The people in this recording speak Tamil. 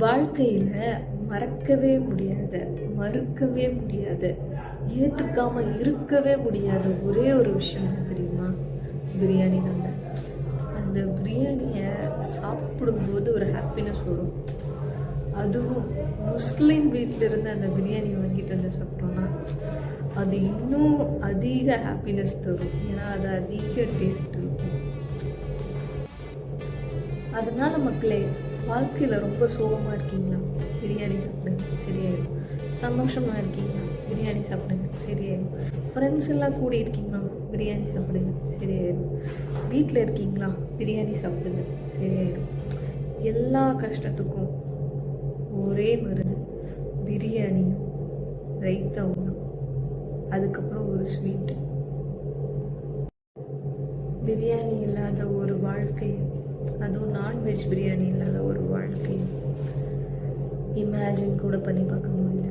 வாழ்க்கையில மறக்கவே முடியாத, மறுக்கவே முடியாத, ஏத்துக்காம இருக்கவே முடியாத ஒரே ஒரு விஷயம் என்ன தெரியுமா? பிரியாணி தாங்க. அந்த பிரியாணியை சாப்பிடும்போது ஒரு ஹாப்பினஸ் வரும். அதுவும் முஸ்லீம் வீட்டில் இருந்து அந்த பிரியாணி வாங்கிட்டு வந்து சாப்பிட்டோம்னா அது இன்னும் அதிக ஹாப்பினஸ் தரும். ஏன்னா அது அதிக டேஸ்ட் இருக்கும். அதனால மக்களே, வாழ்க்கையில் ரொம்ப சோகமாக இருக்கீங்களா? பிரியாணி சாப்பிடுங்க, சரியாயிடும். சந்தோஷமாக இருக்கீங்களா? பிரியாணி சாப்பிடுங்க, சரியாயிடும். ஃப்ரெண்ட்ஸ் எல்லாம் கூடி இருக்கீங்களா? பிரியாணி சாப்பிடுங்க, சரியாயிடும். வீட்டில் இருக்கீங்களா? பிரியாணி சாப்பிடுங்க, சரியாயிடும். எல்லா கஷ்டத்துக்கும் ஒரே மருந்து பிரியாணியும் ரைத்தாவும் தான். அதுக்கப்புறம் ஒரு ஸ்வீட்டு. பிரியாணி இல்லாத ஒரு வாழ்க்கை, அதுவும் நான்வெஜ் பிரியாணி இல்லாத ஒரு வாழ்க்கை இமேஜின் கூட பண்ணி பார்க்க முடியல.